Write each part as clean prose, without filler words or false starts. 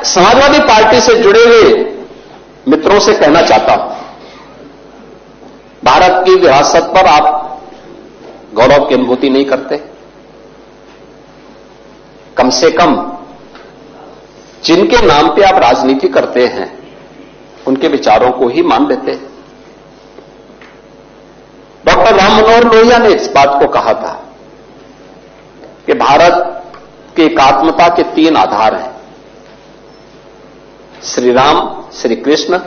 Samajwadi party से जुड़े हुए मित्रों से कहना चाहता हूं, भारत की विरासत पर आप गौरव की अनुभूति नहीं करते? कम से कम जिनके नाम पे आप राजनीति करते हैं उनके विचारों को ही मान लेते। डॉक्टर राम मनोहर लोहिया ने इस बात को कहा था कि भारत की एकात्मता के 3 आधार हैं, श्री राम, श्री कृष्ण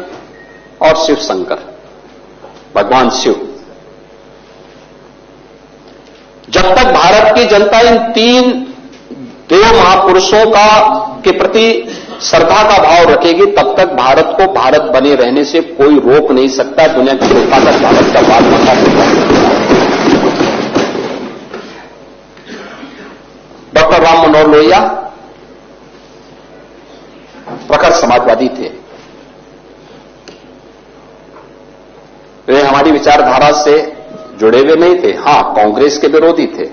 और शिव शंकर, भगवान शिव। जब तक भारत की जनता इन 3 देव महापुरुषों के प्रति श्रद्धा का भाव रखेगी, तब तक भारत को भारत बने रहने से कोई रोक नहीं सकता। दुनिया की कोई ताकत भारत का बात बता सकता है। डॉक्टर राम मनोहर लोहिया प्रखर समाजवादी थे। वे हमारी विचारधारा से जुड़े हुए नहीं थे, हां कांग्रेस के विरोधी थे,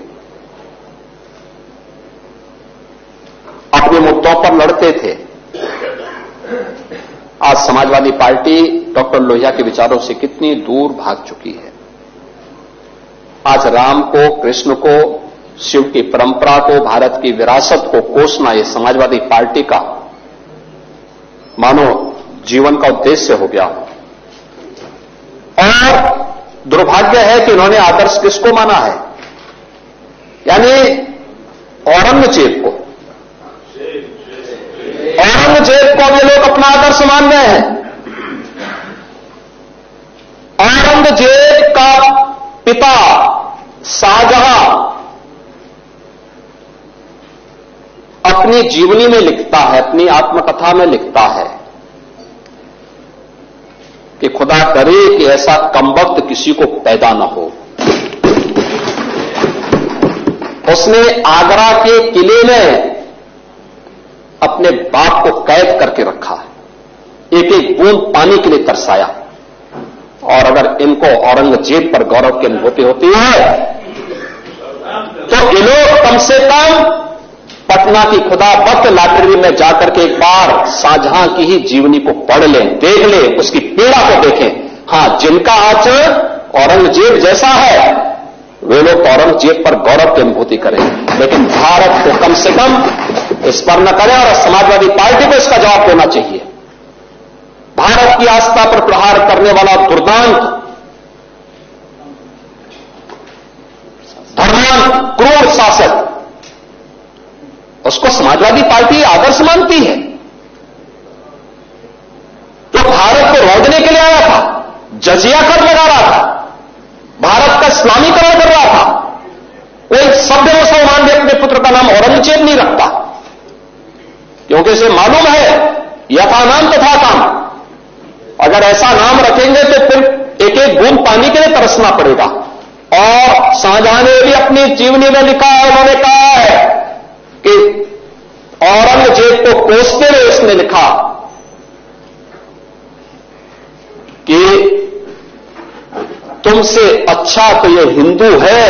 अपने मुद्दों पर लड़ते थे। आज समाजवादी पार्टी डॉक्टर लोहिया के विचारों से कितनी दूर भाग चुकी है। आज राम को, कृष्ण को, शिव की परंपरा को, भारत की विरासत को कोसना यह समाजवादी पार्टी का मानो जीवन का उद्देश्य हो गया। और दुर्भाग्य है कि इन्होंने आदर्श किसको माना है? यानी औरंगजेब को। औरंगजेब को ये लोग अपना आदर्श मान रहे हैं। औरंगजेब का पिता शाहजहां अपनी जीवनी में लिखता है, अपनी आत्मकथा में लिखता है कि खुदा करे कि ऐसा कमबख्त किसी को पैदा न हो। उसने आगरा के किले में अपने बाप को कैद करके रखा, एक एक बूंद पानी के लिए तरसाया। और अगर इनको औरंगजेब पर गौरव की अनुभूति होती है तो ये लोग कम से कम पटना की खुदा बख्त लाइब्रेरी में जाकर के एक बार शाहजहां की ही जीवनी को पढ़ लें, देख लें, उसकी पीड़ा को देखें। हां, जिनका आचरण औरंगजेब जैसा है वे लोग औरंगजेब पर गौरव की अनुभूति करें, लेकिन भारत को कम से कम इस पर न करें। और समाजवादी पार्टी को इसका जवाब देना चाहिए। भारत की आस्था पर प्रहार करने वाला दुर्दांत, धर्मांत, क्रूर शासक, उसको समाजवादी पार्टी आदर्श मानती है। जो भारत को रोकने के लिए आया था, जजिया कर लगा रहा था, भारत का इस्लामीकरण कर रहा था, कोई सभ्य मुसलमान भी अपने पुत्र का नाम औरंगजेब नहीं रखता, क्योंकि उसे मालूम है यथा नाम तथा काम। अगर ऐसा नाम रखेंगे तो फिर एक एक बूंद पानी के लिए तरसना पड़ेगा। और शाहजहां ने भी अपनी जीवनी में लिखा है, उन्होंने कहा है कि औरंगजेब को कोसते हुए उसने लिखा कि तुमसे अच्छा तो ये हिंदू है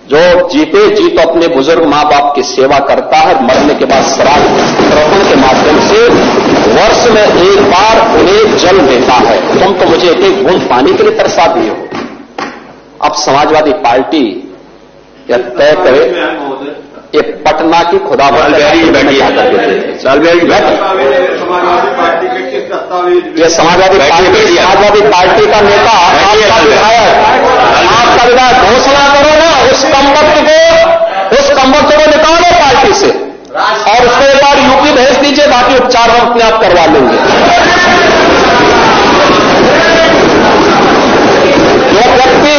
जो जीते जी तो अपने बुजुर्ग मां बाप की सेवा करता है, मरने के बाद श्राद्ध तर्पण के माध्यम से वर्ष में एक बार उन्हें जल देता है। तुम तो मुझे एक एक बूंद पानी के लिए तरसा दिए हो। अब समाजवादी पार्टी यह तय करे, ये पटना की खुदा ये समाजवादी पार्टी का नेता, आपका विधायक घोषणा करो ना, उस कमबख्त को निकालो पार्टी से और उसको एक बार यूपी भेज दीजिए, बाकी उपचार हम अपने आप करवा लेंगे। जो व्यक्ति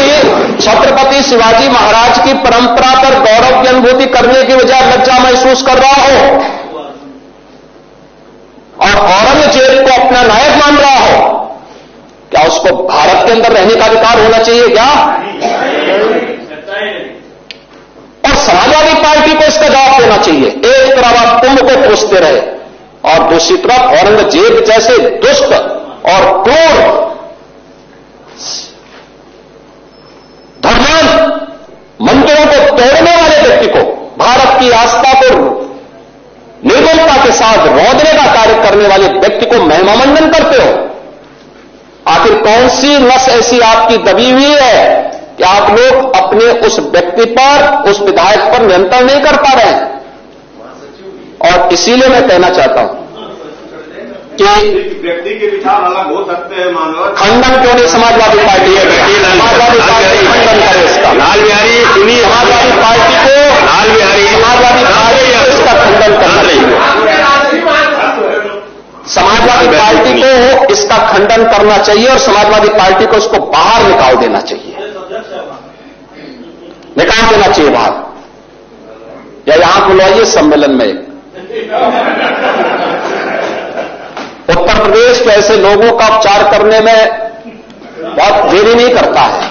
छत्रपति शिवाजी महाराज की परंपरा पर गौरव की अनुभूति करने की बजाय लज्जा महसूस कर रहा हो और औरंगजेब को अपना नायक मान रहा हो, क्या उसको भारत के अंदर रहने का अधिकार होना चाहिए क्या? और समाजवादी पार्टी को इसका जवाब देना चाहिए। एक तरफ आप कुंभ को कोसते रहे और दूसरी तरफ औरंगजेब जैसे दुष्ट और क्रूर धर्मांत मंदिरों को तोड़ने वाले व्यक्ति को, भारत की आस्था को निर्मलता के साथ रौंदने का कार्य करने वाले व्यक्ति को महिमामंडन करते हो? आखिर कौन सी नस ऐसी आपकी दबी हुई है कि आप लोग अपने उस व्यक्ति पर, उस विधायक पर नियंत्रण नहीं कर पा रहे हैं? और इसीलिए मैं कहना चाहता हूं कि व्यक्ति के विचार अलग हो सकते हैं, मानव खंडन क्यों नहीं समाजवादी पार्टी है? समाजवादी पार्टी खंडन करे इसका। लाल बिहारी सुनिए, समाजवादी पार्टी को समाजवादी पार्टी को इसका खंडन करना चाहिए। समाजवादी पार्टी को इसका खंडन करना चाहिए और समाजवादी पार्टी को इसको बाहर निकाल देना चाहिए, निकाल देना चाहिए बाहर, या यहां बुलाइए सम्मेलन में। उत्तर प्रदेश के ऐसे लोगों का उपचार करने में बहुत देरी नहीं करता है।